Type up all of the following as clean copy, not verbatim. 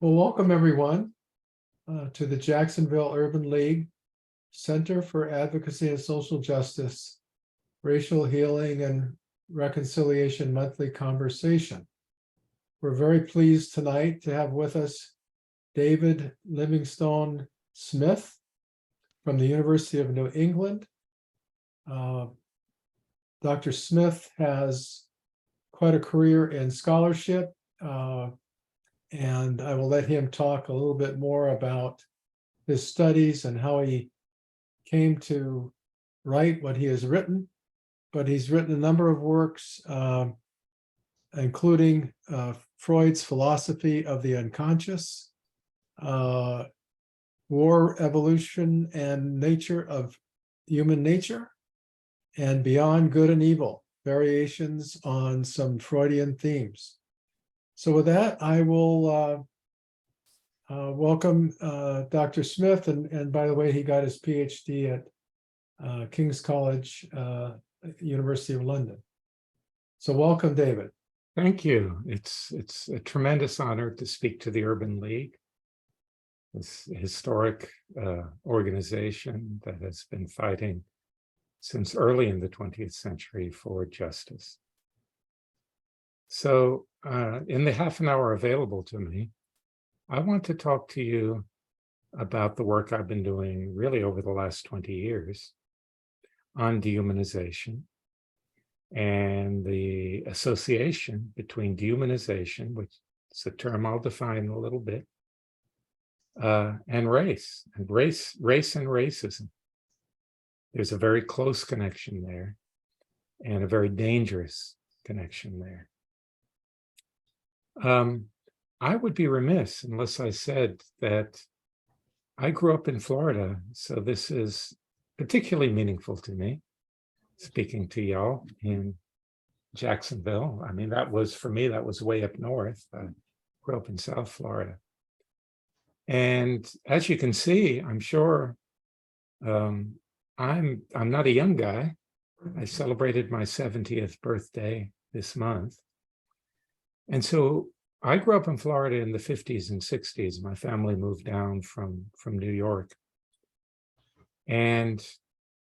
Well, welcome everyone to the Jacksonville Urban League Center for Advocacy and Social Justice, Racial Healing and Reconciliation Monthly Conversation. We're very pleased tonight to have with us David Livingstone Smith from the University of New England. Dr. Smith has quite a career in scholarship, and I will let him talk a little bit more about his studies and how he came to write what he has written. But he's written a number of works, including Freud's Philosophy of the Unconscious, War, Evolution, and Nature of Human Nature, and Beyond Good and Evil, variations on some Freudian themes. So with that, I will welcome Dr. Smith, and by the way, he got his Ph.D. at King's College, University of London. So welcome, David. Thank you. It's a tremendous honor to speak to the Urban League, this historic organization that has been fighting since early in the 20th century for justice. So in the half an hour available to me, I want to talk to you about the work I've been doing really over the last 20 years on dehumanization and the association between dehumanization, which is a term I'll define a little bit, and race and racism. There's a very close connection there and a very dangerous connection there. I would be remiss unless I said that I grew up in Florida, so this is particularly meaningful to me, speaking to y'all in Jacksonville. I mean, for me, that was way up north. I grew up in South Florida. And as you can see, I'm sure I'm not a young guy. I celebrated my 70th birthday this month. And so I grew up in Florida in the 50s and 60s. My family moved down from New York. And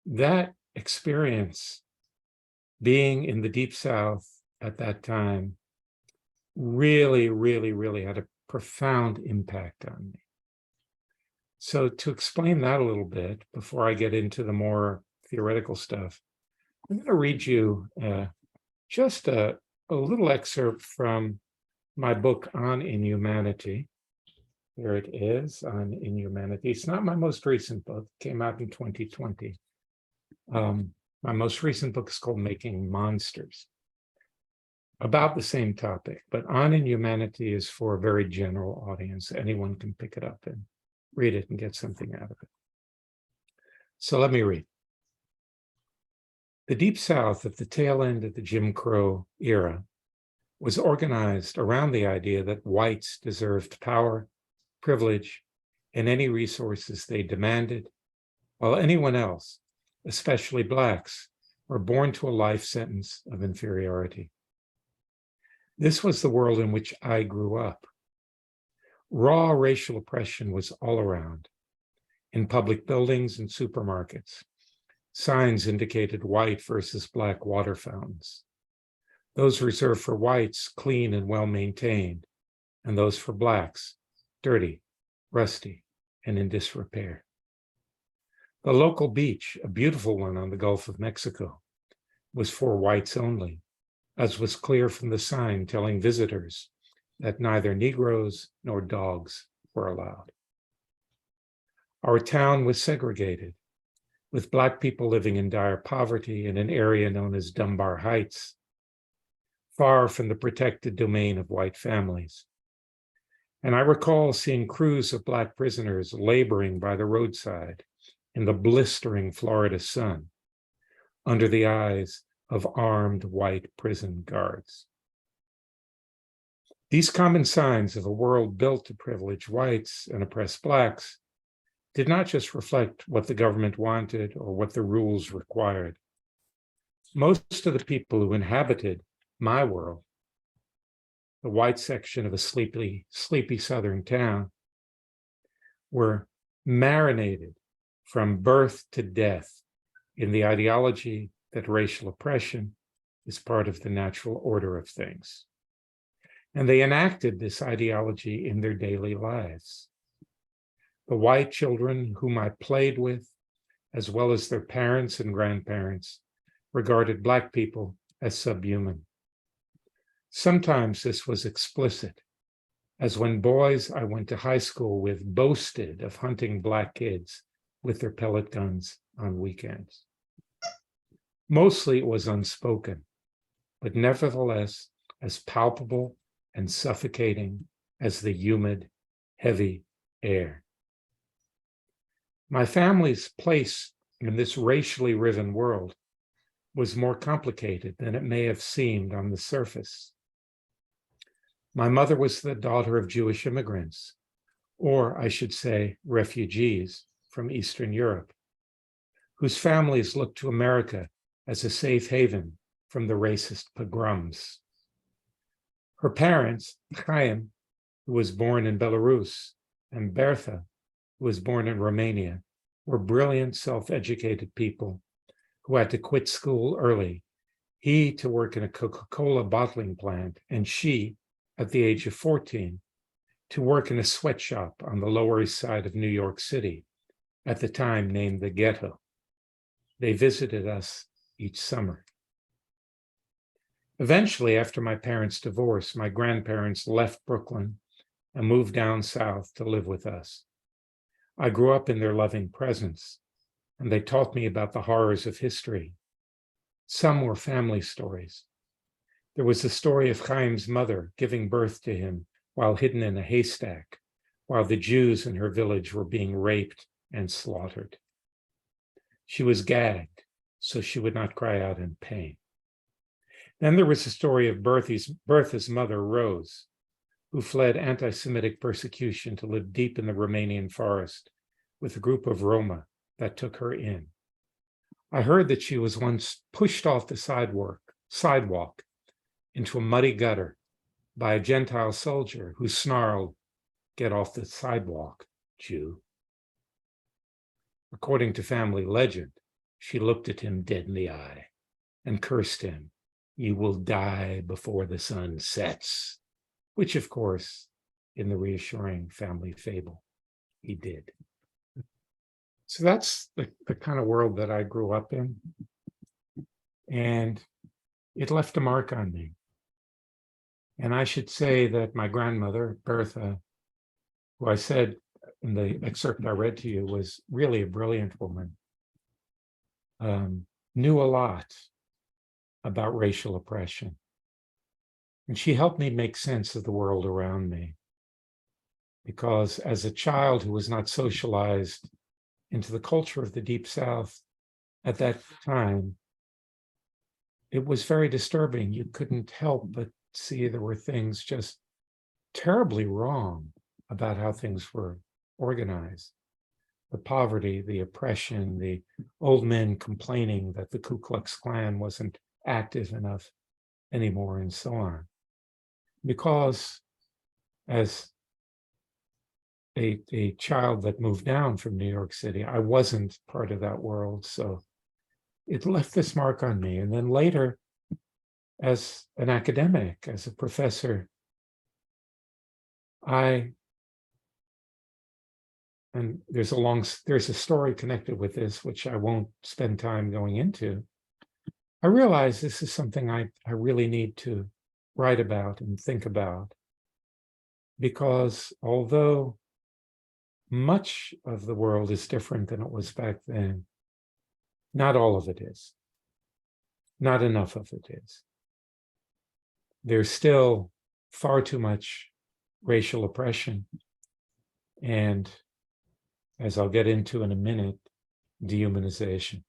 that experience, being in the Deep South at that time, really, really, really had a profound impact on me. So to explain that a little bit, before I get into the more theoretical stuff, I'm going to read you just a little excerpt from my book, On Inhumanity. Here it is, On Inhumanity. It's not my most recent book. It came out in 2020. My most recent book is called Making Monsters, about the same topic. But On Inhumanity is for a very general audience. Anyone can pick it up and read it and get something out of it. So let me read. The Deep South at the tail end of the Jim Crow era was organized around the idea that whites deserved power, privilege, and any resources they demanded, while anyone else, especially blacks, were born to a life sentence of inferiority. This was the world in which I grew up. Raw racial oppression was all around, in public buildings and supermarkets. Signs indicated white versus black water fountains. Those reserved for whites, clean and well-maintained, and those for blacks, dirty, rusty, and in disrepair. The local beach, a beautiful one on the Gulf of Mexico, was for whites only, as was clear from the sign telling visitors that neither Negroes nor dogs were allowed. Our town was segregated, with black people living in dire poverty in an area known as Dunbar Heights, far from the protected domain of white families. And I recall seeing crews of black prisoners laboring by the roadside in the blistering Florida sun, under the eyes of armed white prison guards. These common signs of a world built to privilege whites and oppress blacks did not just reflect what the government wanted or what the rules required. Most of the people who inhabited my world the white section of a sleepy southern town, were marinated from birth to death in the ideology that racial oppression is part of the natural order of things. And they enacted this ideology in their daily lives. The white children whom I played with, as well as their parents and grandparents, regarded Black people as subhuman. Sometimes this was explicit, as when boys I went to high school with boasted of hunting Black kids with their pellet guns on weekends. Mostly it was unspoken, but nevertheless as palpable and suffocating as the humid, heavy air. My family's place in this racially riven world was more complicated than it may have seemed on the surface. My mother was the daughter of Jewish immigrants, or I should say refugees from Eastern Europe, whose families looked to America as a safe haven from the racist pogroms. Her parents, Chaim, who was born in Belarus, and Bertha, who was born in Romania, were brilliant, self-educated people who had to quit school early, he to work in a Coca-Cola bottling plant, and she, at the age of 14, to work in a sweatshop on the Lower East Side of New York City, at the time named the Ghetto. They visited us each summer. Eventually, after my parents' divorce, my grandparents left Brooklyn and moved down south to live with us. I grew up in their loving presence, and they taught me about the horrors of history. Some were family stories. There was the story of Chaim's mother giving birth to him while hidden in a haystack, while the Jews in her village were being raped and slaughtered. She was gagged so she would not cry out in pain. Then there was the story of Bertha's mother, Rose, who fled anti-Semitic persecution to live deep in the Romanian forest with a group of Roma that took her in. I heard that she was once pushed off the sidewalk into a muddy gutter by a Gentile soldier who snarled, "Get off the sidewalk, Jew." According to family legend, she looked at him dead in the eye and cursed him, "You will die before the sun sets," which, of course, in the reassuring family fable, he did. So that's the kind of world that I grew up in. And it left a mark on me. And I should say that my grandmother, Bertha, who I said in the excerpt I read to you was really a brilliant woman, knew a lot about racial oppression. And she helped me make sense of the world around me. Because as a child who was not socialized into the culture of the Deep South at that time, it was very disturbing. You couldn't help but see there were things just terribly wrong about how things were organized. The poverty, the oppression, the old men complaining that the Ku Klux Klan wasn't active enough anymore, and so on. Because as a child that moved down from New York City, I wasn't part of that world. So it left this mark on me. And then later, as an academic, as a professor, and there's a story connected with this, which I won't spend time going into. I realized this is something I really need to write about and think about, because although much of the world is different than it was back then, not all of it is. Not enough of it is. There's still far too much racial oppression, and as I'll get into in a minute, dehumanization.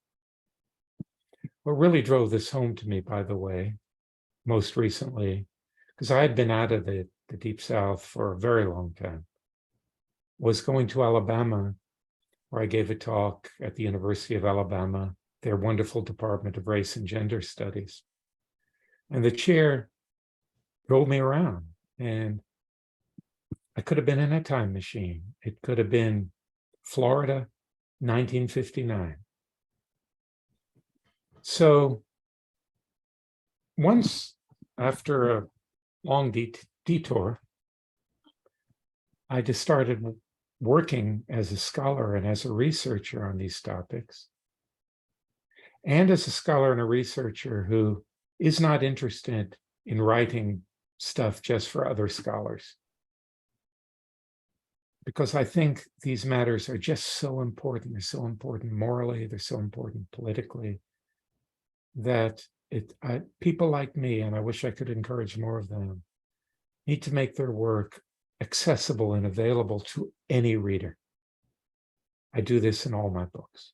What really drove this home to me, by the way, most recently, because I had been out of the Deep South for a very long time, was going to Alabama, where I gave a talk at the University of Alabama, their wonderful Department of Race and Gender Studies. And the chair drove me around And I could have been in a time machine. It could have been Florida, 1959. So once, after a long detour, I just started working as a scholar and as a researcher on these topics, and as a scholar and a researcher who is not interested in writing stuff just for other scholars. Because I think these matters are just so important. They're so important morally, they're so important politically, that people like me, and I wish I could encourage more of them, need to make their work accessible and available to any reader. I do this in all my books.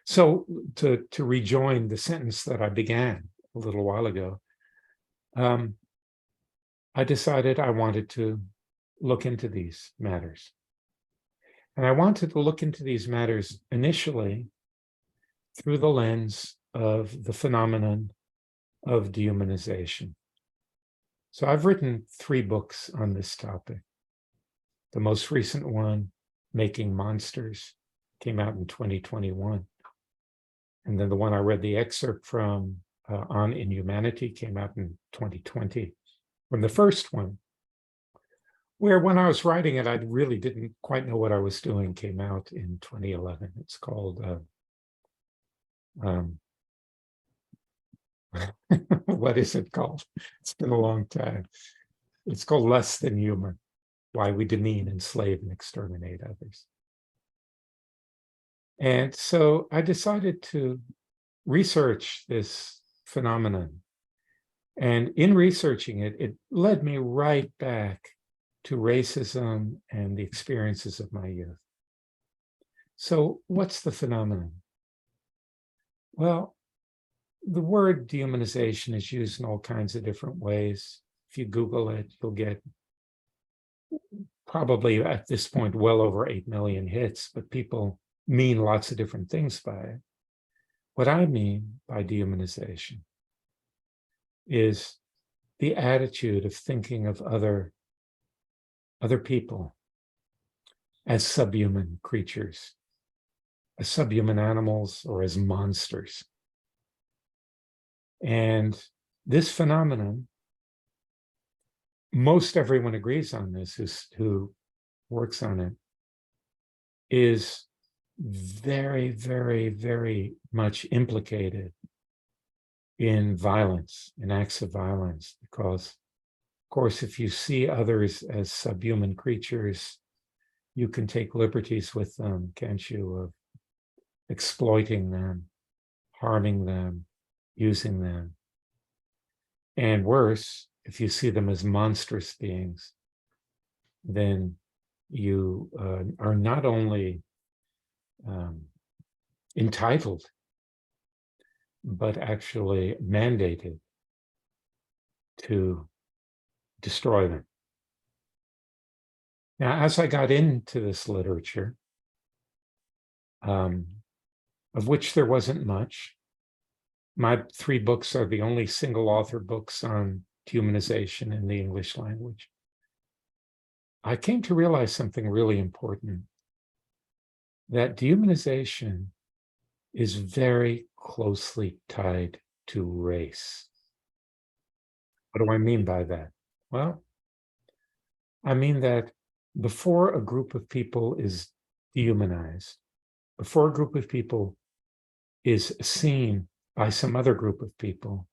So to rejoin the sentence that I began a little while ago, I decided I wanted to look into these matters. And I wanted to look into these matters initially through the lens of the phenomenon of dehumanization. So I've written 3 books on this topic. The most recent one, Making Monsters, came out in 2021. And then the one I read the excerpt from, On Inhumanity, came out in 2020. From the first one, where when I was writing it, I really didn't quite know what I was doing, came out in 2011. It's called, what is it called? It's been a long time. It's called Less Than Human, Why We Demean, Enslave and Exterminate Others. And so I decided to research this phenomenon. And in researching it, it led me right back to racism and the experiences of my youth. So what's the phenomenon? Well, the word dehumanization is used in all kinds of different ways. If you Google it, you'll get probably at this point well over 8 million hits, but people mean lots of different things by it. What I mean by dehumanization is the attitude of thinking of other people as subhuman creatures, as subhuman animals, or as monsters. And this phenomenon, most everyone agrees on this who works on it, is very, very, very much implicated in violence, in acts of violence, because, of course, if you see others as subhuman creatures, you can take liberties with them, can't you, of exploiting them, harming them, using them. And worse, if you see them as monstrous beings, then you are not only entitled, but actually mandated to destroy them. Now, as I got into this literature, of which there wasn't much, my 3 books are the only single author books on dehumanization in the English language. I came to realize something really important, that dehumanization is very closely tied to race. What do I mean by that? Well, I mean that before a group of people is dehumanized, before a group of people is seen by some other group of people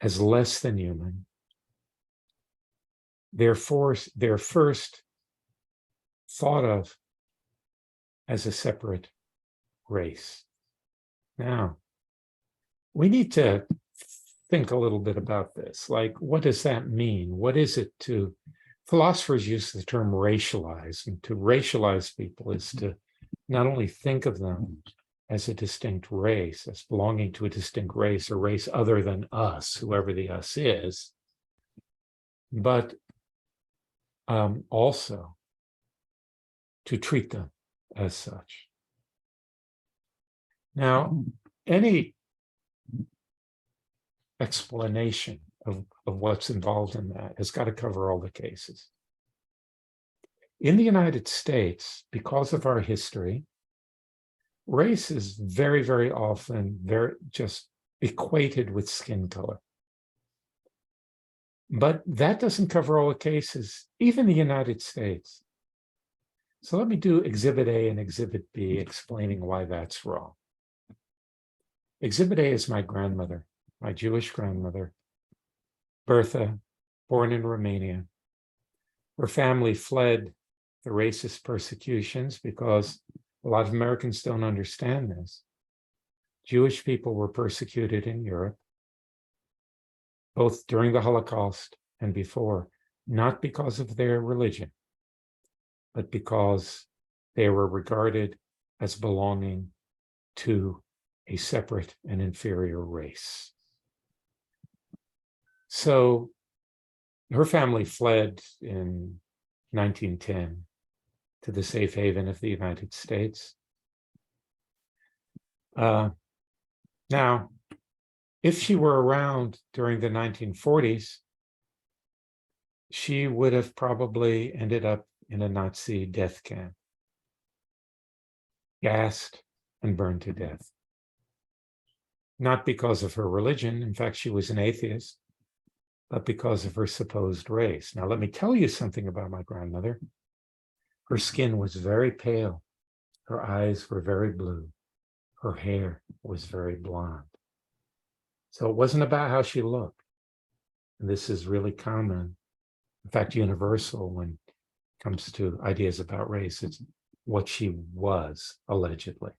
as less than human, they're first thought of as a separate race. Now, we need to think a little bit about this. Like, what does that mean? What is it to, philosophers use the term racialize, and to racialize people is to not only think of them as a distinct race, as belonging to a distinct race, or race other than us, whoever the us is, but also to treat them as such. Now, any explanation of what's involved in that. It's got to cover all the cases. In the United States, because of our history, race is very, very often just equated with skin color. But that doesn't cover all the cases, even the United States. So let me do Exhibit A and Exhibit B, explaining why that's wrong. Exhibit A is my grandmother, my Jewish grandmother, Bertha, born in Romania. Her family fled the racist persecutions because a lot of Americans don't understand this. Jewish people were persecuted in Europe, both during the Holocaust and before, not because of their religion, but because they were regarded as belonging to a separate and inferior race. So her family fled in 1910 to the safe haven of the United States. Now, if she were around during the 1940s, she would have probably ended up in a Nazi death camp, gassed and burned to death. Not because of her religion, in fact, she was an atheist, but because of her supposed race. Now, let me tell you something about my grandmother. Her skin was very pale. Her eyes were very blue. Her hair was very blonde. So it wasn't about how she looked. And this is really common, in fact, universal when it comes to ideas about race. It's what she was, allegedly.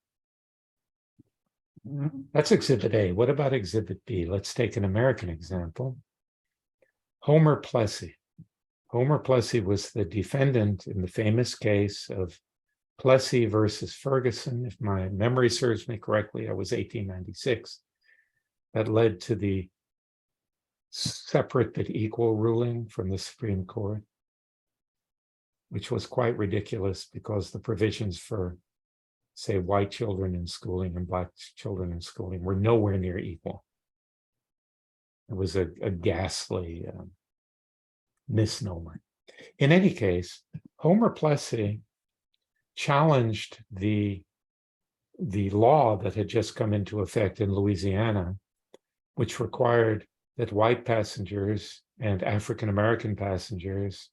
That's Exhibit A. What about Exhibit B? Let's take an American example. Homer Plessy. Homer Plessy was the defendant in the famous case of Plessy versus Ferguson. If my memory serves me correctly, that was 1896. That led to the separate but equal ruling from the Supreme Court, which was quite ridiculous because the provisions for, say, white children in schooling and black children in schooling were nowhere near equal. It was a ghastly misnomer. In any case, Homer Plessy challenged the law that had just come into effect in Louisiana, which required that white passengers and African-American passengers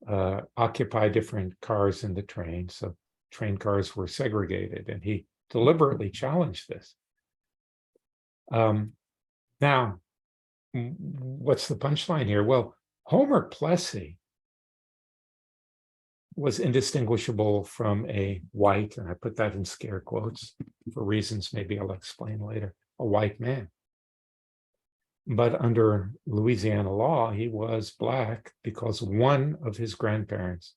occupy different cars in the train. So train cars were segregated, and he deliberately challenged this. Now, what's the punchline here? Well, Homer Plessy was indistinguishable from a white, and I put that in scare quotes for reasons maybe I'll explain later, a white man. But under Louisiana law, he was black because one of his grandparents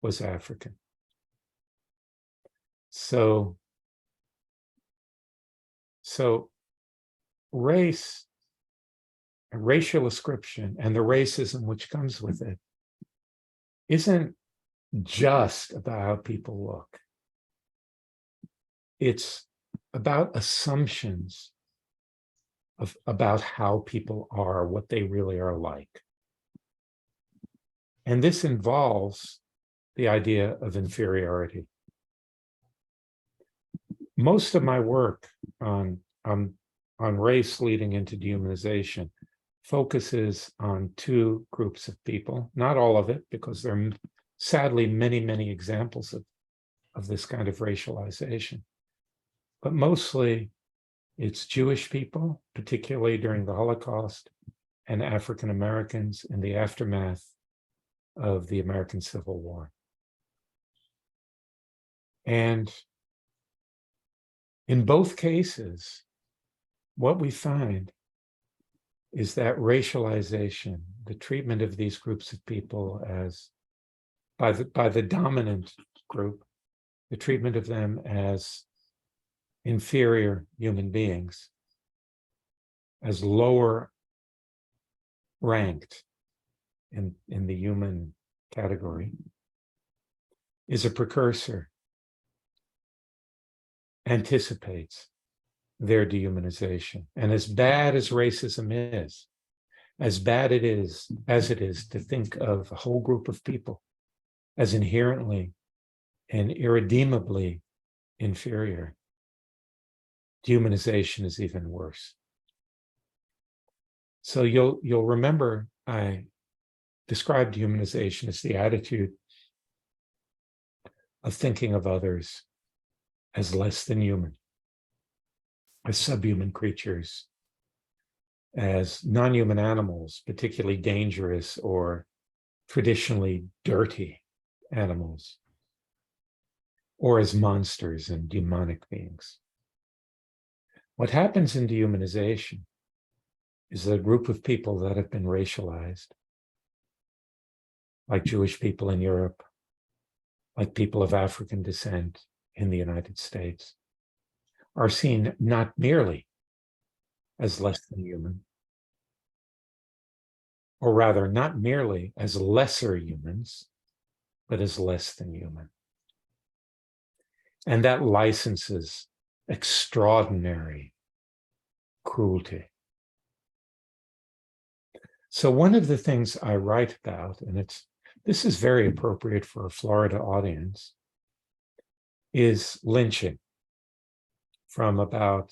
was African. So race, racial ascription, and the racism which comes with it isn't just about how people look. It's about assumptions about how people are, what they really are like. And this involves the idea of inferiority. Most of my work on race leading into dehumanization focuses on two groups of people, not all of it, because there are sadly many, many examples of this kind of racialization. But mostly it's Jewish people, particularly during the Holocaust, and African Americans in the aftermath of the American Civil War. And in both cases, what we find is that racialization, the treatment of these groups of people as by the dominant group, the treatment of them as inferior human beings, as lower ranked in the human category, is a precursor, anticipates their dehumanization. And as bad as racism is, as bad as it is to think of a whole group of people as inherently and irredeemably inferior, dehumanization is even worse. So you'll remember I described dehumanization as the attitude of thinking of others as less than human, as subhuman creatures, as non-human animals, particularly dangerous or traditionally dirty animals, or as monsters and demonic beings. What happens in dehumanization is that a group of people that have been racialized, like Jewish people in Europe, like people of African descent in the United States, are seen not merely as less than human, or rather not merely as lesser humans, but as less than human. And that licenses extraordinary cruelty. So one of the things I write about, and this is very appropriate for a Florida audience, is lynching from about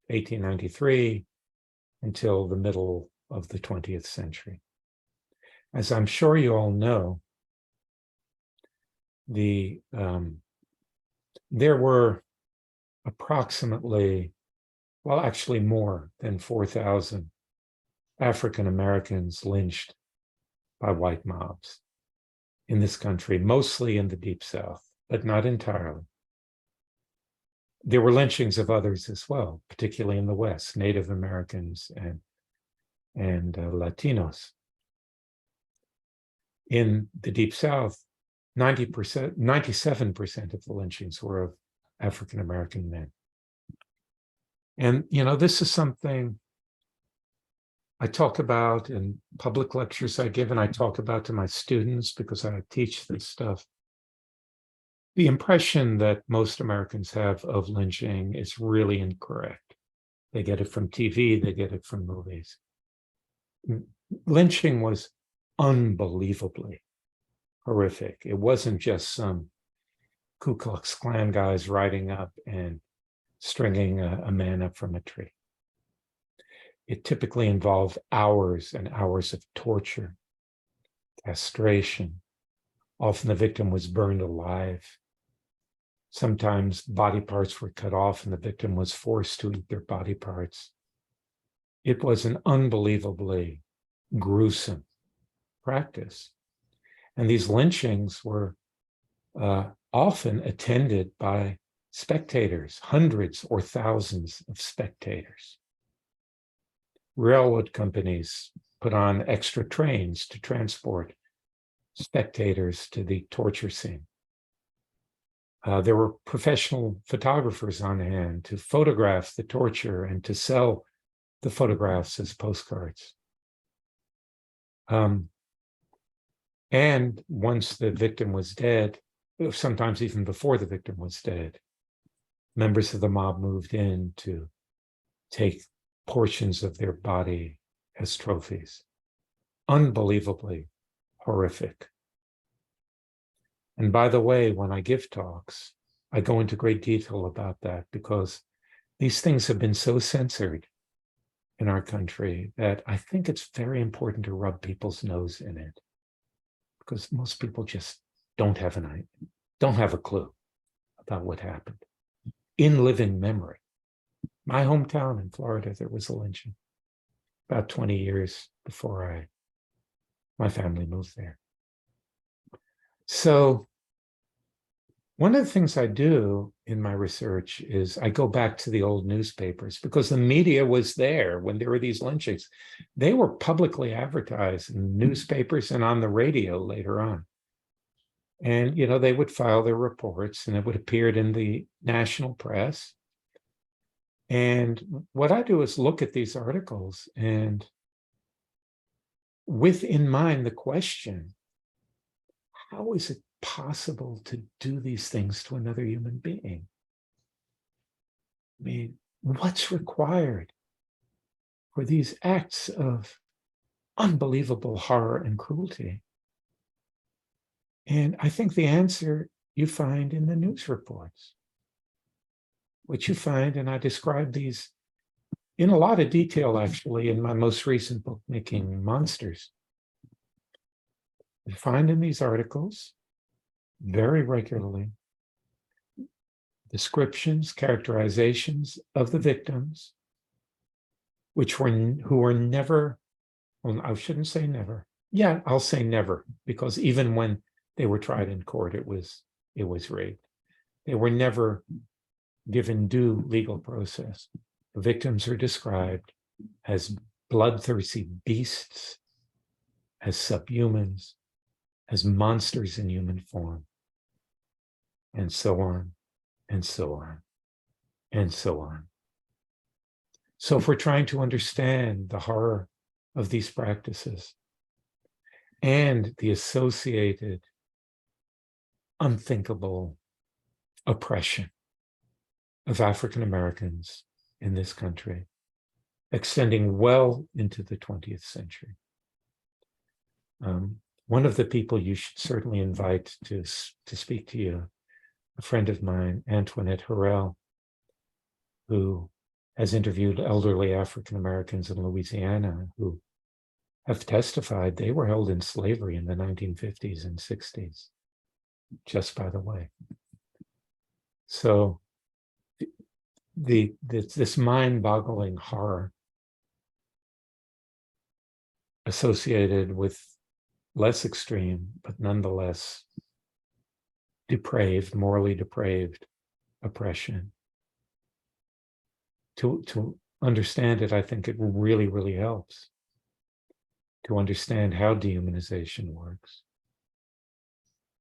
1893 until the middle of the 20th century. As I'm sure you all know, there were approximately, well, actually more than 4,000 African Americans lynched by white mobs in this country, mostly in the Deep South, but not entirely. There were lynchings of others as well, particularly in the West, Native Americans and Latinos. In the Deep South, 97% of the lynchings were of African American men. And, this is something I talk about in public lectures I give, and I talk about to my students because I teach this stuff. The impression that most Americans have of lynching is really incorrect. They get it from TV, they get it from movies. Lynching was unbelievably horrific. It wasn't just some Ku Klux Klan guys riding up and stringing a man up from a tree. It typically involved hours and hours of torture, castration. Often the victim was burned alive. Sometimes body parts were cut off and the victim was forced to eat their body parts. It was an unbelievably gruesome practice. And these lynchings were often attended by spectators, hundreds or thousands of spectators. Railroad companies put on extra trains to transport spectators to the torture scene. There were professional photographers on hand to photograph the torture and to sell the photographs as postcards. And once the victim was dead, sometimes even before the victim was dead, members of the mob moved in to take portions of their body as trophies. Unbelievably horrific. And by the way, when I give talks, I go into great detail about that because these things have been so censored in our country that I think it's very important to rub people's nose in it, because most people just don't have a clue about what happened. In living memory. My hometown in Florida, there was a lynching about 20 years before my family moved there. So one of the things I do in my research is I go back to the old newspapers because the media was there when there were these lynchings. They were publicly advertised in newspapers and on the radio later on. And, they would file their reports and it would appear in the national press. And what I do is look at these articles and with in mind the question, how is it possible to do these things to another human being? I mean, what's required for these acts of unbelievable horror and cruelty. And I think the answer you find in the news reports, which you find, and I describe these in a lot of detail, actually, in my most recent book, Making Monsters. You find in these articles very regularly descriptions, characterizations of the victims, who were never, well, I shouldn't say never. Yeah, I'll say never, because even when they were tried in court, it was rigged. They were never given due legal process. The victims are described as bloodthirsty beasts, as subhumans, as monsters in human form, and so on, and so on, and so on. So if we're trying to understand the horror of these practices and the associated unthinkable oppression of African Americans in this country, extending well into the 20th century. One of the people you should certainly invite to speak to you, a friend of mine, Antoinette Harrell, who has interviewed elderly African Americans in Louisiana who have testified they were held in slavery in the 1950s and 60s, just by the way. So this mind-boggling horror associated with less extreme, but nonetheless depraved, morally depraved oppression. To understand it, I think it really, really helps to understand how dehumanization works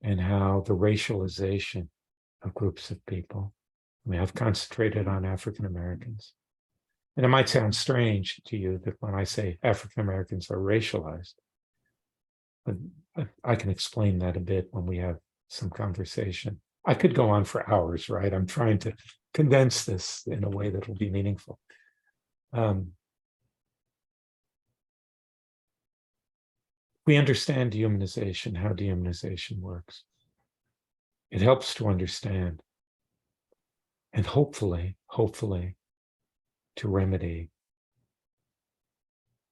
and how the racialization of groups of people. I mean, I've concentrated on African Americans. And it might sound strange to you that when I say African Americans are racialized, but I can explain that a bit when we have some conversation. I could go on for hours, right? I'm trying to condense this in a way that will be meaningful. We understand dehumanization, how dehumanization works. It helps to understand and hopefully to remedy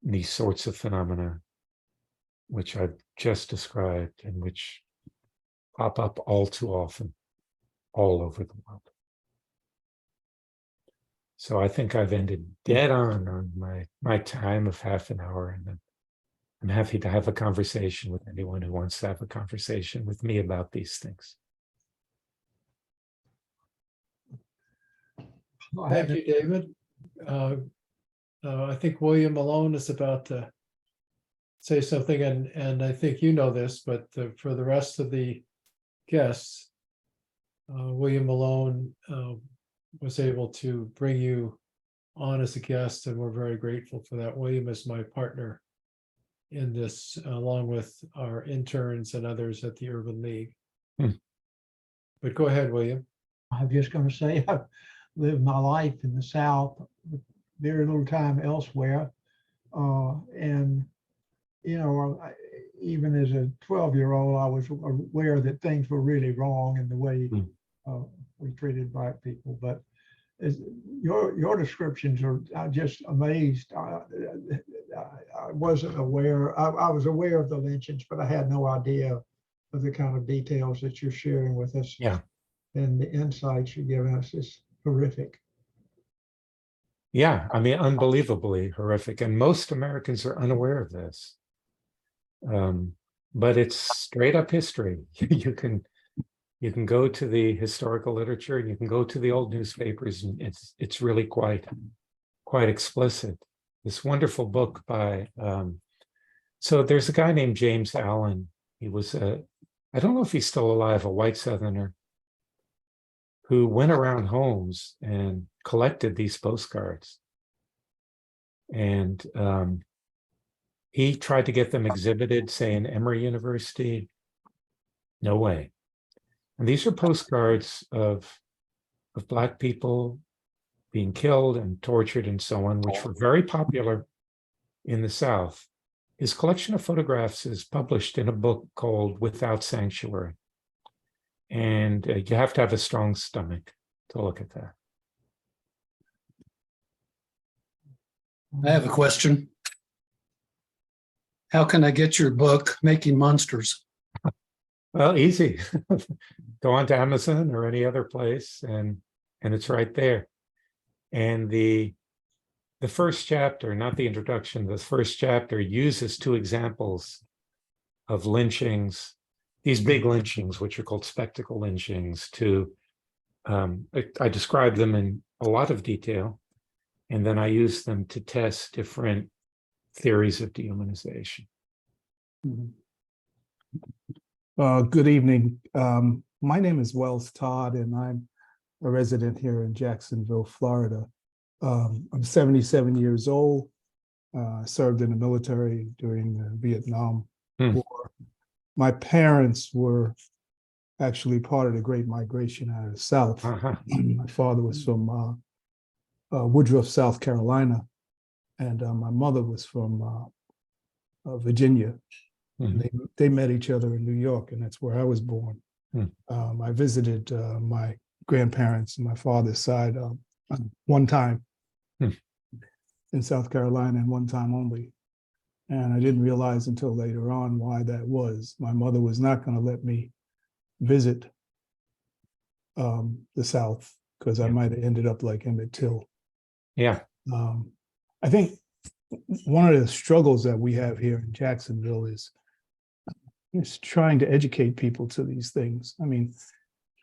these sorts of phenomena which I've just described and which pop up all too often all over the world. So I think I've ended dead on my time of half an hour, and I'm happy to have a conversation with anyone who wants to have a conversation with me about these things. Thank you, David. I think William Malone is about to say something, and I think you know this, but for the rest of the guests, William Malone was able to bring you on as a guest, and we're very grateful for that. William is my partner in this, along with our interns and others at the Urban League. But go ahead, William. I'm just going to say I've lived my life in the South, very little time elsewhere. And, you know, even as a 12-year-old, I was aware that things were really wrong in the way we treated Black people. But your descriptions are just amazed. I wasn't aware. I was aware of the lynchings, but I had no idea of the kind of details that you're sharing with us. Yeah. And the insights you're giving us is horrific. Yeah, I mean, unbelievably horrific. And most Americans are unaware of this. But it's straight up history. You can go to the historical literature, and you can go to the old newspapers, and it's really quite explicit. This wonderful book by so there's a guy named James Allen. He was I don't know if he's still alive, a white Southerner who went around homes and collected these postcards. And he tried to get them exhibited, say, in Emory University. No way. And these are postcards of Black people being killed and tortured and so on, which were very popular in the South. his collection of photographs is published in a book called Without Sanctuary. And you have to have a strong stomach to look at that. I have a question. How can I get your book, Making Monsters? Well, easy. Go on to Amazon or any other place, and it's right there. And the first chapter, not the introduction, the first chapter uses two examples of lynchings, these big lynchings, which are called spectacle lynchings, to I describe them in a lot of detail, and then I use them to test different theories of dehumanization. Good evening. My name is Wells Todd, and I'm a resident here in Jacksonville, Florida. I'm 77 years old. Served in the military during the Vietnam War. My parents were actually part of the Great Migration out of the South. My father was from Woodruff, South Carolina, and my mother was from Virginia. They met each other in New York, and that's where I was born. I visited my grandparents on my father's side one time in South Carolina, and one time only. And I didn't realize until later on why that was. My mother was not going to let me visit the South because I might have ended up like Emmett Till. Yeah. I think one of the struggles that we have here in Jacksonville is trying to educate people to these things. I mean,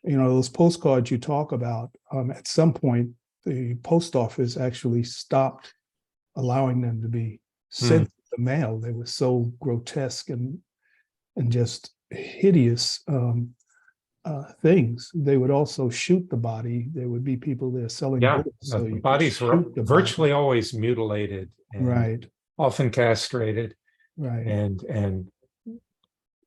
you know, those postcards you talk about, at some point, the post office actually stopped allowing them to be sent to the mail. They were so grotesque and just hideous things. They would also shoot the body. There would be people there selling bullets. So the bodies were virtually always mutilated, and often castrated, and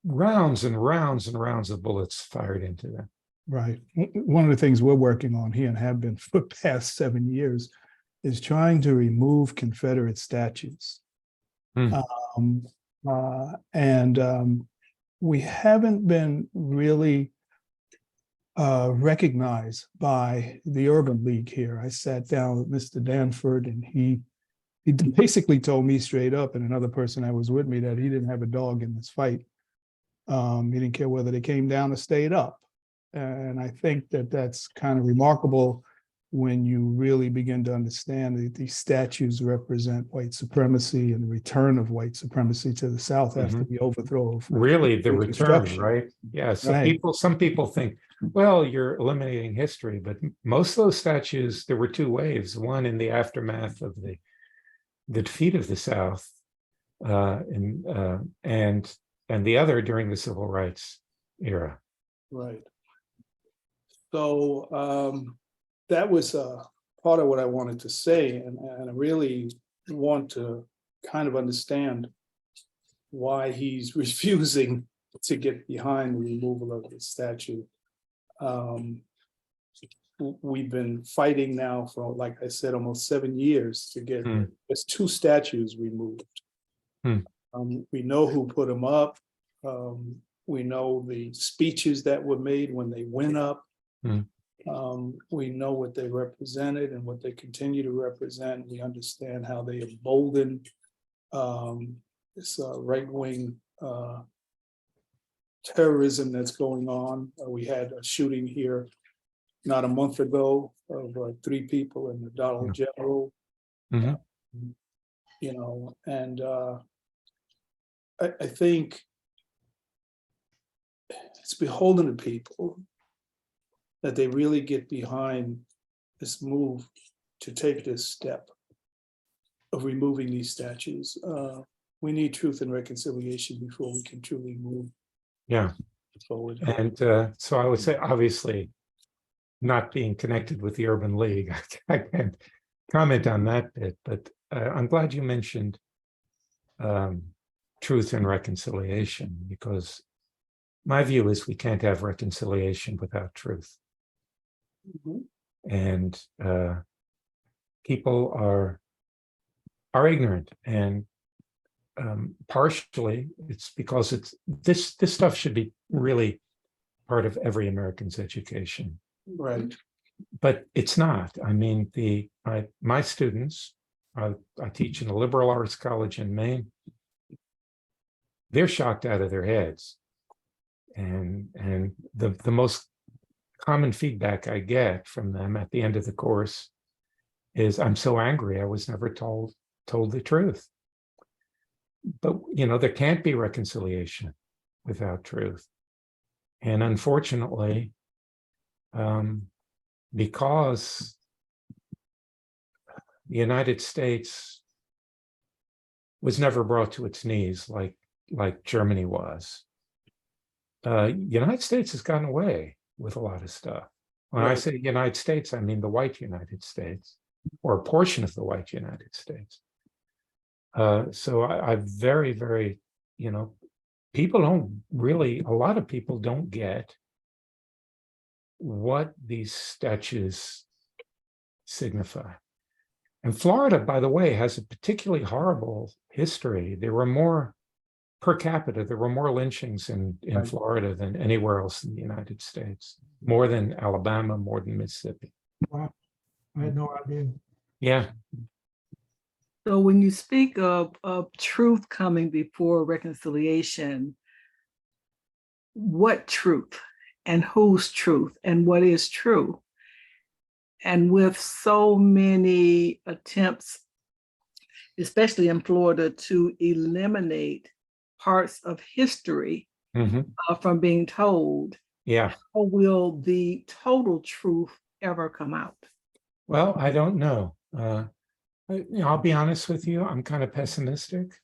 rounds and rounds and rounds of bullets fired into them. Right. One of the things we're working on here and have been for the past 7 years is trying to remove Confederate statues. We haven't been really recognized by the Urban League here. I sat down with Mr. Danford, and he basically told me straight up, and another person that was with me, that he didn't have a dog in this fight. He didn't care whether they came down or stayed up. And I think that that's kind of remarkable when you really begin to understand that these statues represent white supremacy and the return of white supremacy to the South after the overthrow of really the return, right? Yeah. So Right. some people think, well, you're eliminating history, but most of those statues, there were two waves. One in the aftermath of the defeat of the South, and the other during the Civil Rights era. Right. So that was part of what I wanted to say, and I really want to kind of understand why he's refusing to get behind the removal of the statue. We've been fighting now for, like I said, almost 7 years to get there's two statues removed. We know who put them up. We know the speeches that were made when they went up. We know what they represented and what they continue to represent. We understand how they embolden this right-wing terrorism that's going on. We had a shooting here not a month ago of 3 people in the Dollar General. You know, and I think it's beholden to people that they really get behind this move to take this step of removing these statues. We need truth and reconciliation before we can truly move forward. And so I would say, obviously, not being connected with the Urban League, I can't comment on that bit, but I'm glad you mentioned truth and reconciliation, because my view is we can't have reconciliation without truth. And people are ignorant, and partially it's because it's this stuff should be really part of every American's education. Right. But it's not. I mean, my students, I teach in a liberal arts college in Maine. They're shocked out of their heads. And the most common feedback I get from them at the end of the course is, I'm so angry I was never told the truth. But there can't be reconciliation without truth. And unfortunately, because the United States was never brought to its knees like Germany was, United States has gotten away with a lot of stuff. When I say United States, I mean the white United States, or a portion of the white United States. So I very, very, people don't really, a lot of people don't get what these statues signify. And Florida, by the way, has a particularly horrible history. There were more, per capita, there were more lynchings in Florida than anywhere else in the United States, more than Alabama, more than Mississippi. Wow, I had no idea. Yeah. So when you speak of truth coming before reconciliation, what truth and whose truth and what is true? And with so many attempts, especially in Florida, to eliminate parts of history from being told, Yeah. how will the total truth ever come out? Well, I don't know. I'll be honest with you, I'm kind of pessimistic.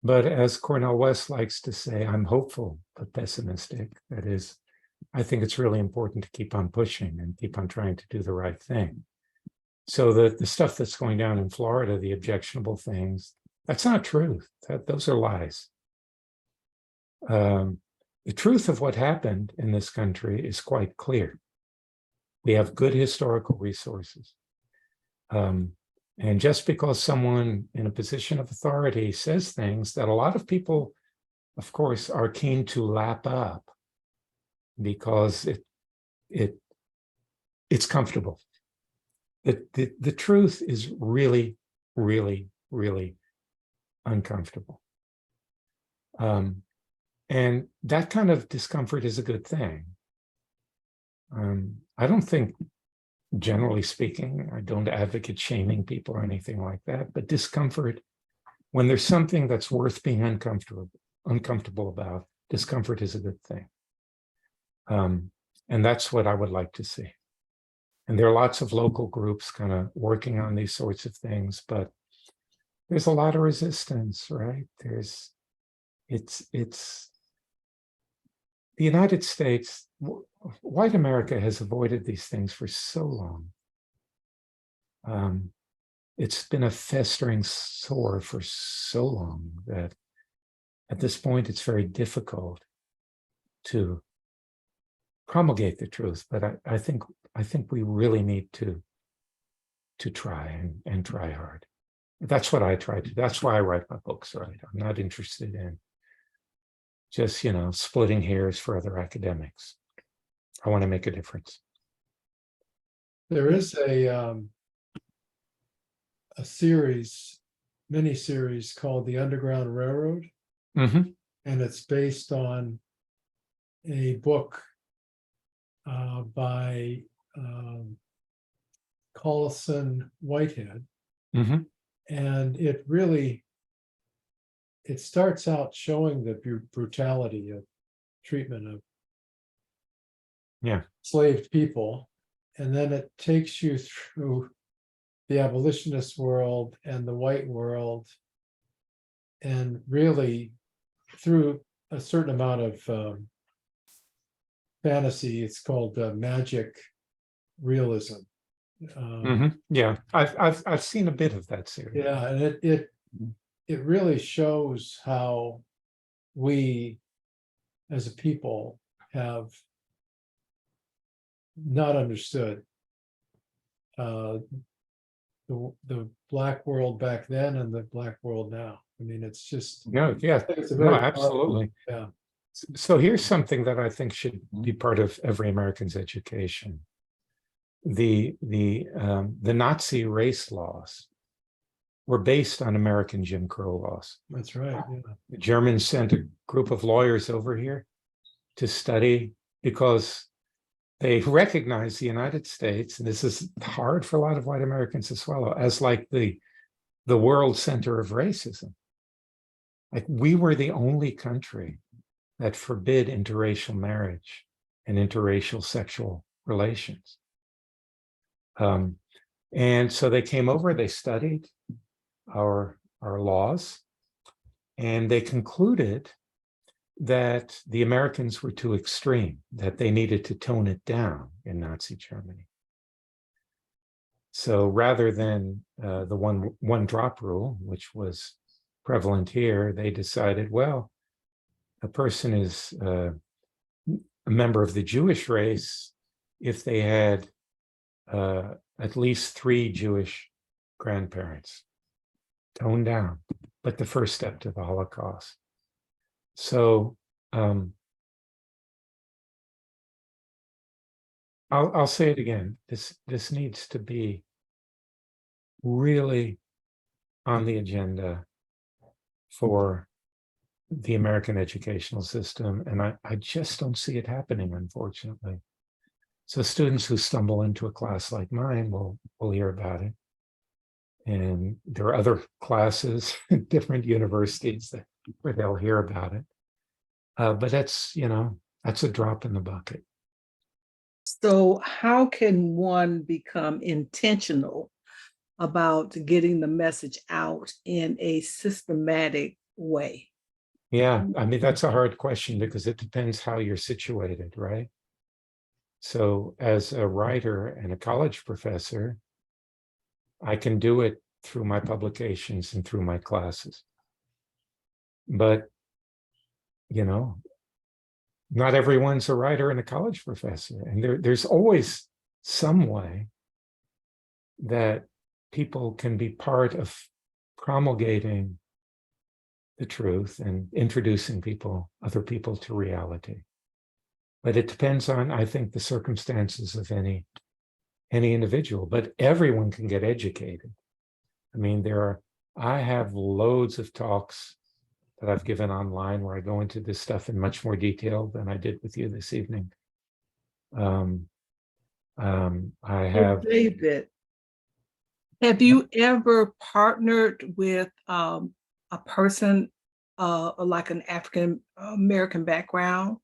But as Cornel West likes to say, I'm hopeful but pessimistic. That is, I think it's really important to keep on pushing and keep on trying to do the right thing. So the stuff that's going down in Florida, the objectionable things, that's not truth. Those are lies. The truth of what happened in this country is quite clear. We have good historical resources. And just because someone in a position of authority says things that a lot of people, of course, are keen to lap up because it's comfortable. The truth is really, really, really uncomfortable. And that kind of discomfort is a good thing. I don't think, generally speaking, I don't advocate shaming people or anything like that, but discomfort, when there's something that's worth being uncomfortable about, discomfort is a good thing. And that's what I would like to see. And there are lots of local groups kind of working on these sorts of things, but there's a lot of resistance, right? It's the United States, white America has avoided these things for so long. It's been a festering sore for so long that at this point it's very difficult to promulgate the truth. But I think we really need to try and try hard. That's what I try to. That's why I write my books, right? I'm not interested in just, splitting hairs for other academics. I want to make a difference. There is a mini-series called The Underground Railroad, and it's based on a book by Colson Whitehead. And it starts out showing the brutality of treatment of enslaved people, and then it takes you through the abolitionist world and the white world, and really through a certain amount of fantasy. It's called magic realism. Yeah, I've seen a bit of that series. Yeah, and it really shows how we as a people have not understood the black world back then and the black world now. I mean, it's just. No, yeah, It's a no, very absolutely. Yeah. So here's something that I think should be part of every American's education. The Nazi race laws were based on American Jim Crow laws. That's right. Yeah. The Germans sent a group of lawyers over here to study because they recognize the United States, and this is hard for a lot of white Americans to swallow, as like the world center of racism. Like we were the only country that forbid interracial marriage and interracial sexual relations. And so they came over, they studied our laws, and they concluded that the Americans were too extreme, that they needed to tone it down in Nazi Germany. So rather than the one drop rule, which was prevalent here, they decided, well, a person is a member of the Jewish race if they had at least 3 Jewish grandparents. Toned down, but the first step to the Holocaust. So I'll say it again. This needs to be really on the agenda for the American educational system, and I just don't see it happening, unfortunately. So students who stumble into a class like mine will hear about it. And there are other classes at different universities where they'll hear about it. But that's a drop in the bucket. So how can one become intentional about getting the message out in a systematic way? Yeah, I mean, that's a hard question because it depends how you're situated, right? So as a writer and a college professor, I can do it through my publications and through my classes. But, not everyone's a writer and a college professor. And there's always some way that people can be part of promulgating the truth and introducing other people to reality. But it depends on, I think, the circumstances of any individual, but everyone can get educated. I mean, I have loads of talks that I've given online where I go into this stuff in much more detail than I did with you this evening. I have. David, have you ever partnered with a person like an African American background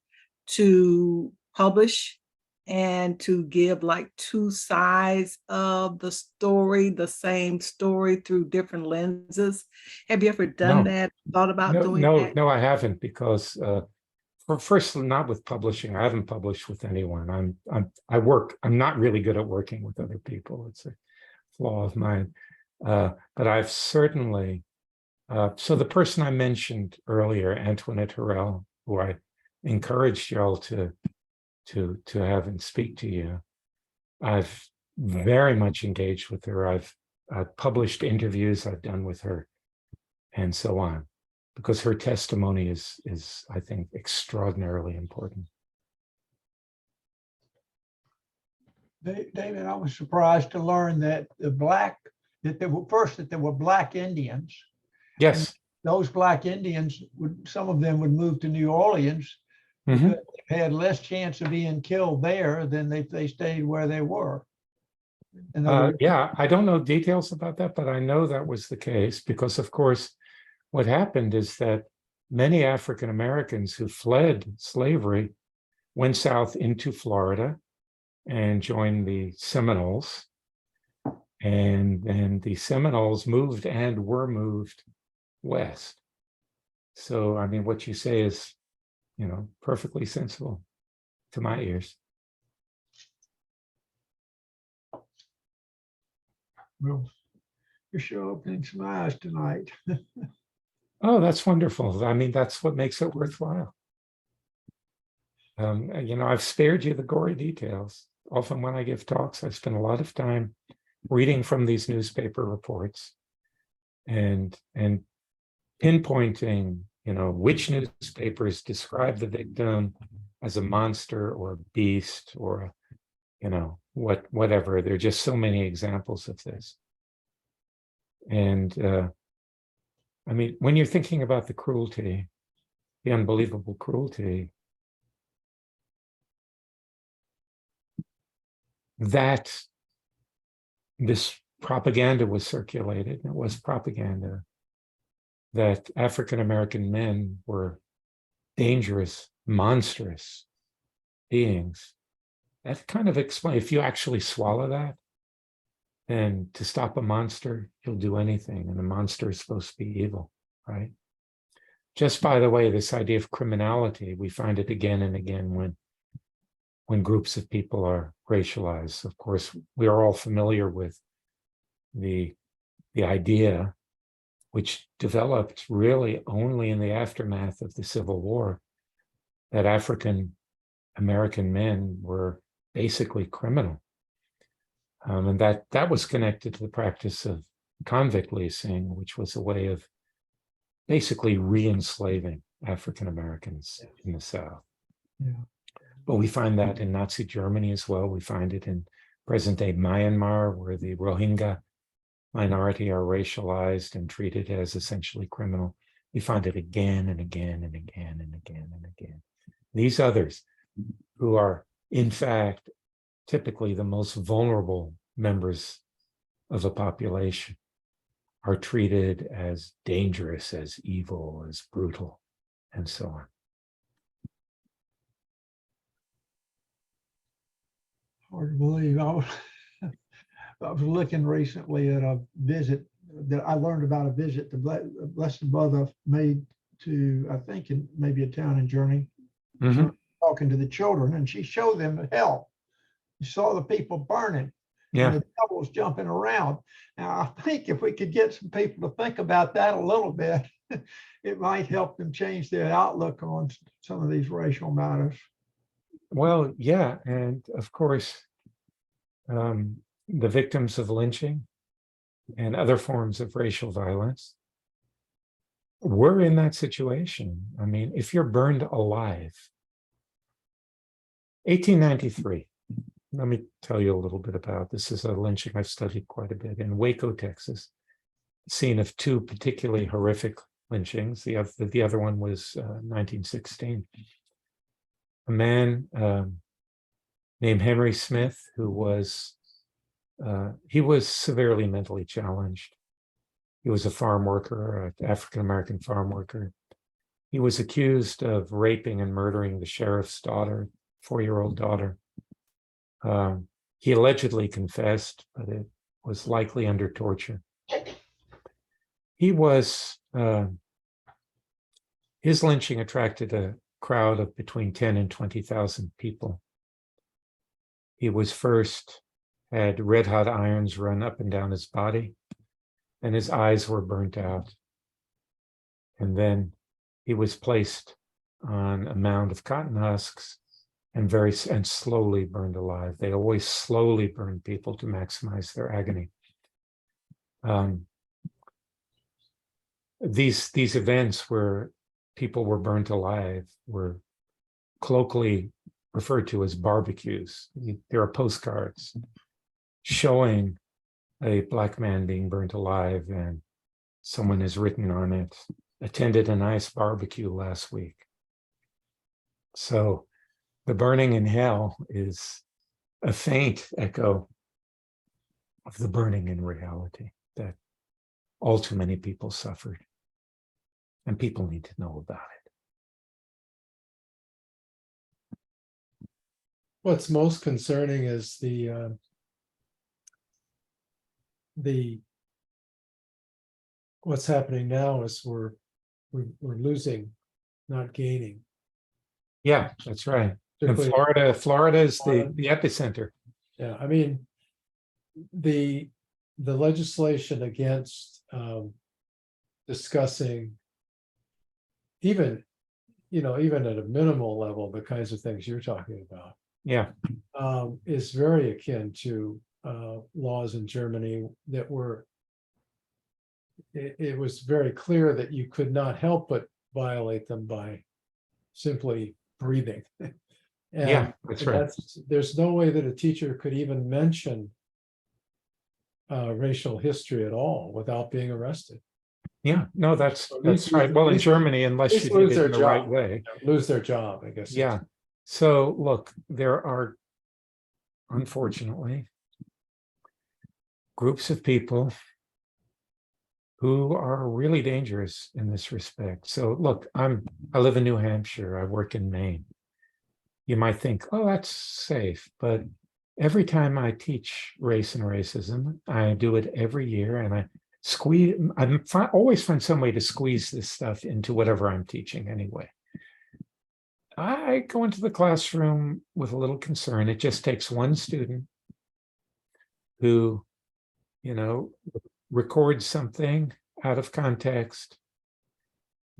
to publish and to give like 2 sides of the story, the same story through different lenses? Have you ever done that? Thought about doing that? No, I haven't, because first, not with publishing. I haven't published with anyone. I'm not really good at working with other people. It's a flaw of mine. But I've certainly, so the person I mentioned earlier, Antoinette Harrell, who I encouraged y'all to have and speak to you, I've very much engaged with her. I've published interviews I've done with her and so on, because her testimony is I think extraordinarily important. David, I was surprised to learn that there were Black Indians. Yes. Those Black Indians some of them would move to New Orleans. Mm-hmm. Because they had less chance of being killed there than if they stayed where they were. Yeah, I don't know details about that, but I know that was the case because, of course, what happened is that many African Americans who fled slavery went south into Florida and joined the Seminoles. And then the Seminoles moved and were moved west. So, I mean, what you say is, perfectly sensible to my ears. Well, you're sure opening some eyes tonight. Oh, that's wonderful. I mean, that's what makes it worthwhile. I've spared you the gory details. Often when I give talks, I spend a lot of time reading from these newspaper reports and pinpointing, which newspapers describe the victim as a monster or a beast or, whatever. There are just so many examples of this. And I mean, when you're thinking about the cruelty, the unbelievable cruelty, that this propaganda was circulated, and it was propaganda, that African-American men were dangerous, monstrous beings. That kind of explains, if you actually swallow that, then to stop a monster, you'll do anything, and the monster is supposed to be evil, right? Just by the way, this idea of criminality, we find it again and again when groups of people are racialized. Of course, we are all familiar with the idea, which developed really only in the aftermath of the Civil War, that African American men were basically criminal. And that was connected to the practice of convict leasing, which was a way of basically re-enslaving African Americans in the South. Yeah. But we find that in Nazi Germany as well. We find it in present-day Myanmar, where the Rohingya minority are racialized and treated as essentially criminal. We find it again and again and again and again and again. These others, who are, in fact, typically the most vulnerable members of a population, are treated as dangerous, as evil, as brutal, and so on. Hard to believe. I was looking recently at a visit that I learned about, a visit the Blessed Mother made to, I think, maybe a town in Germany, talking to the children, and she showed them hell. You saw the people burning, and the devils jumping around. Now, I think if we could get some people to think about that a little bit, it might help them change their outlook on some of these racial matters. Well, yeah, and of course, the victims of lynching and other forms of racial violence were in that situation. I mean, if you're burned alive, 1893, let me tell you a little bit about this. Is a lynching I've studied quite a bit in Waco, Texas, scene of two particularly horrific lynchings. The other one was 1916. A man named Henry Smith, who was he was severely mentally challenged. He was a farm worker, an African-American farm worker. He was accused of raping and murdering the sheriff's daughter, 4-year-old daughter. He allegedly confessed, but it was likely under torture. He was, his lynching attracted a crowd of between 10 and 20,000 people. He was first had red hot irons run up and down his body, and his eyes were burnt out. And then he was placed on a mound of cotton husks and slowly burned alive. They always slowly burn people to maximize their agony. These events where people were burnt alive were colloquially referred to as barbecues. There are postcards showing a Black man being burnt alive, and someone has written on it, "Attended a nice barbecue last week." So the burning in hell is a faint echo of the burning in reality that all too many people suffered, and people need to know about it. What's most concerning is the what's happening now is we're losing, not gaining. Yeah, that's right. And Particularly- Florida is the epicenter. Yeah, I mean, the legislation against discussing even at a minimal level, the kinds of things you're talking about, Yeah, is very akin to laws in Germany that were it was very clear that you could not help but violate them by simply breathing. Yeah, that's right. There's no way that a teacher could even mention racial history at all without being arrested. Yeah, no, that's these- right. Well, in these- Germany, unless these you lose did it their in the right job. way. Lose their job, I guess. Yeah. So look, there are, unfortunately, groups of people who are really dangerous in this respect. So look, I live in New Hampshire. I work in Maine. You might think, oh, that's safe. But every time I teach race and racism, I do it every year, and I always find some way to squeeze this stuff into whatever I'm teaching anyway. I go into the classroom with a little concern. It just takes one student who, records something out of context,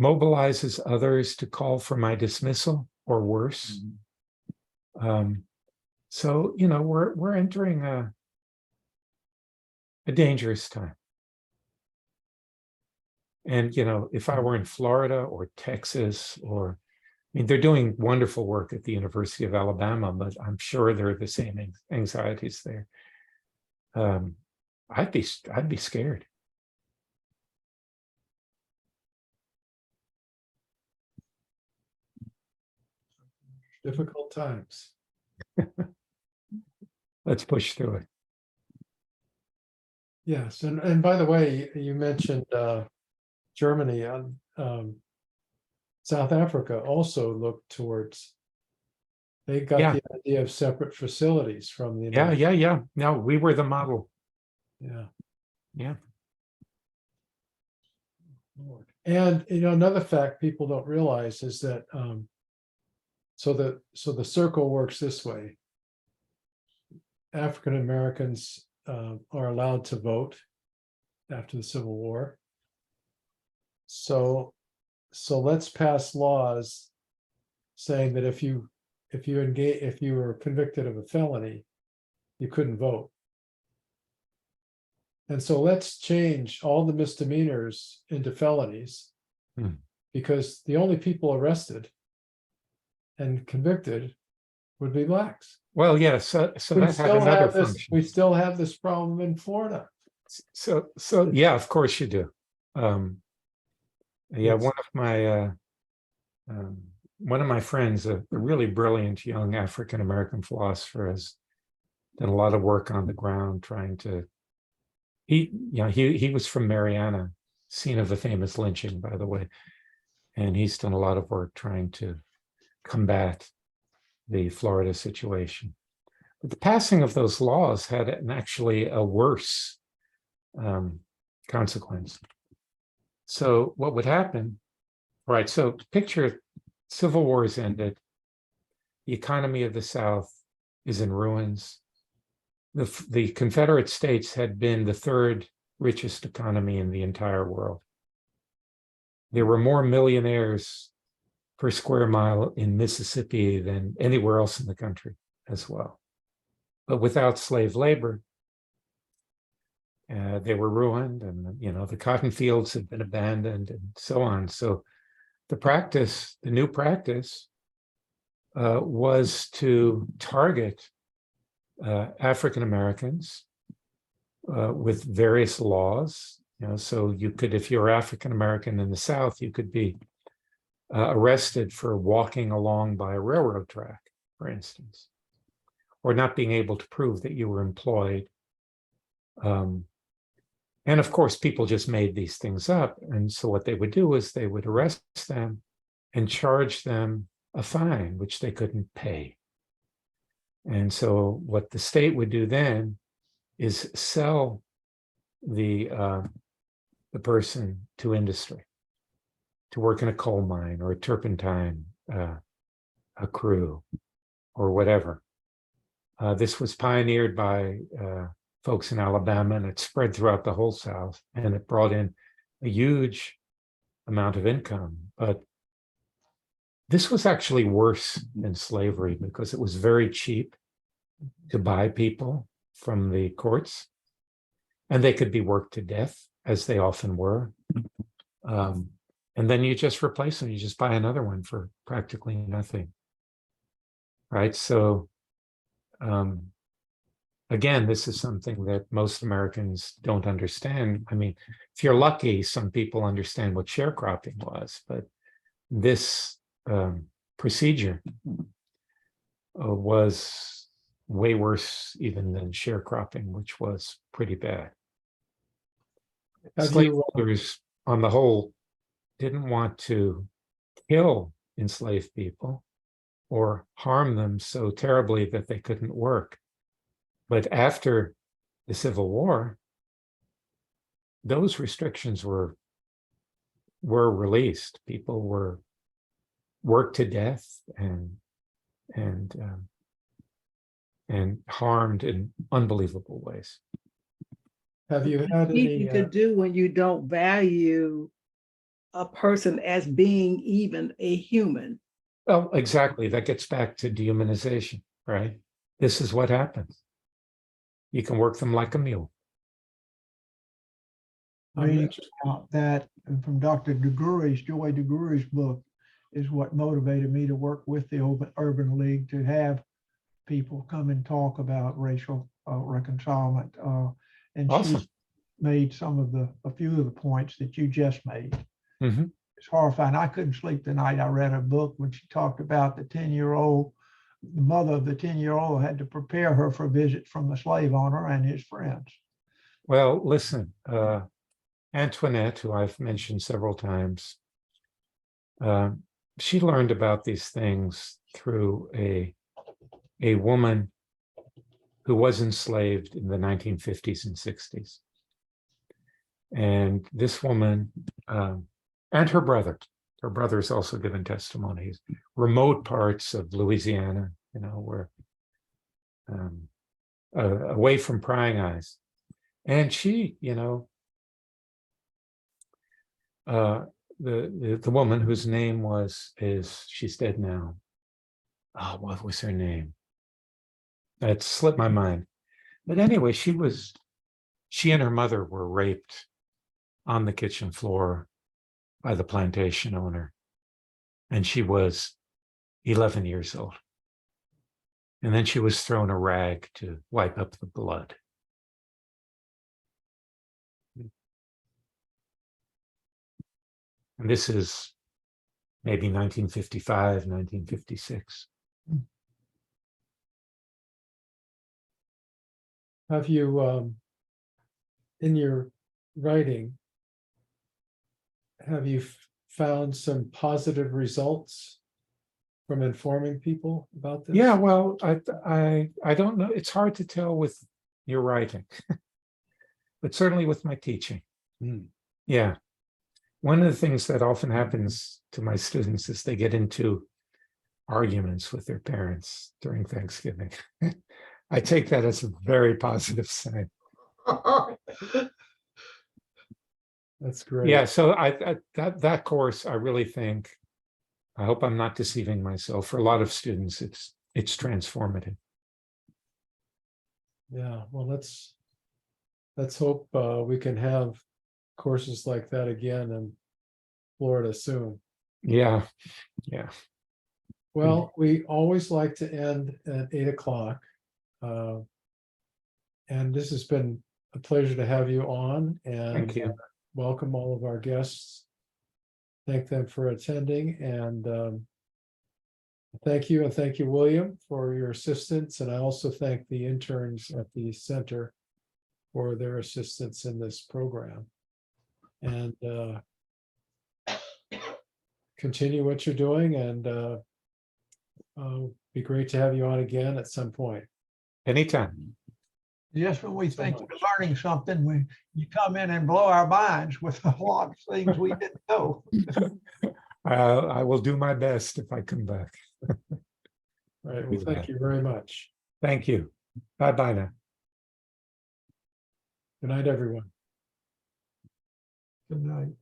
mobilizes others to call for my dismissal or worse. So, we're entering a dangerous time. And, if I were in Florida or Texas, they're doing wonderful work at the University of Alabama, but I'm sure there are the same anxieties there. I'd be scared. Difficult times. Let's push through it. Yes, and by the way, you mentioned Germany. South Africa also looked towards. They got the idea of separate facilities from the United States. Yeah. No, we were the model. Yeah. And another fact people don't realize is that so the circle works this way. African Americans are allowed to vote after the Civil War. So let's pass laws saying that if you were convicted of a felony, you couldn't vote. And so let's change all the misdemeanors into felonies, because the only people arrested and convicted would be blacks. Well, yeah, so that had another function. We still have this problem in Florida. So yeah, of course you do. Yes. One of my friends, a really brilliant young African American philosopher, has done a lot of work on the ground trying to. He was from Mariana, scene of the famous lynching, by the way, and he's done a lot of work trying to combat the Florida situation. But the passing of those laws had actually a worse consequence. So what would happen, right? So picture civil wars ended, the economy of the South is in ruins. The Confederate States had been the third richest economy in the entire world. There were more millionaires per square mile in Mississippi than anywhere else in the country as well. But without slave labor, they were ruined, and the cotton fields had been abandoned and so on. So the new practice was to target African Americans with various laws. So you could, if you're African American in the South, you could be arrested for walking along by a railroad track, for instance, or not being able to prove that you were employed. And of course, people just made these things up. And so what they would do is they would arrest them and charge them a fine, which they couldn't pay. And so what the state would do then is sell the person to industry, to work in a coal mine or a turpentine crew or whatever. This was pioneered by folks in Alabama, and it spread throughout the whole South, and it brought in a huge amount of income. But this was actually worse than slavery because it was very cheap to buy people from the courts, and they could be worked to death as they often were. And then you just replace them. You just buy another one for practically nothing. Right? So, again, this is something that most Americans don't understand. I mean, if you're lucky, some people understand what sharecropping was, but this procedure was way worse even than sharecropping, which was pretty bad. Have Slaveholders, on the whole, didn't want to kill enslaved people or harm them so terribly that they couldn't work. But after the Civil War, those restrictions were released. People were worked to death and harmed in unbelievable ways. Have you had any? You could do when you don't value a person as being even a human. Well, exactly. That gets back to dehumanization, right? This is what happens. You can work them like a mule. Reading about that from Dr. Joy DeGrury's book is what motivated me to work with the Urban League to have people come and talk about racial reconcilement. And Awesome. she's made a few of the points that you just made. Mm-hmm. It's horrifying. I couldn't sleep the night I read her book when she talked about the 10-year-old, the mother of the 10-year-old had to prepare her for a visit from the slave owner and his friends. Well, listen, Antoinette, who I've mentioned several times, she learned about these things through a woman who was enslaved in the 1950s and 60s. And this woman and her brother's also given testimonies, remote parts of Louisiana, where away from prying eyes. And she, the woman whose name she's dead now. Oh, what was her name? That slipped my mind. But anyway, she and her mother were raped on the kitchen floor by the plantation owner. And she was 11 years old. And then she was thrown a rag to wipe up the blood. And this is maybe 1955, 1956. Have you, in your writing, have you found some positive results from informing people about this? Yeah, well, I don't know. It's hard to tell with your writing, but certainly with my teaching. Yeah. One of the things that often happens to my students is they get into arguments with their parents during Thanksgiving. I take that as a very positive sign. That's great. Yeah, so that course, I really think, I hope I'm not deceiving myself. For a lot of students, it's transformative. Yeah, well, let's hope we can have courses like that again in Florida soon. Yeah. Well, we always like to end at 8 o'clock. And this has been a pleasure to have you on, and Thank you. welcome all of our guests. Thank them for attending, and thank you, William, for your assistance. And I also thank the interns at the center for their assistance in this program. And continue what you're doing, and be great to have you on again at some point. Anytime. Just when we think we're learning something, you come in and blow our minds with a lot of things we didn't know. I will do my best if I come back. All right, well, thank you very much. Thank you. Bye-bye now. Good night, everyone. Good night.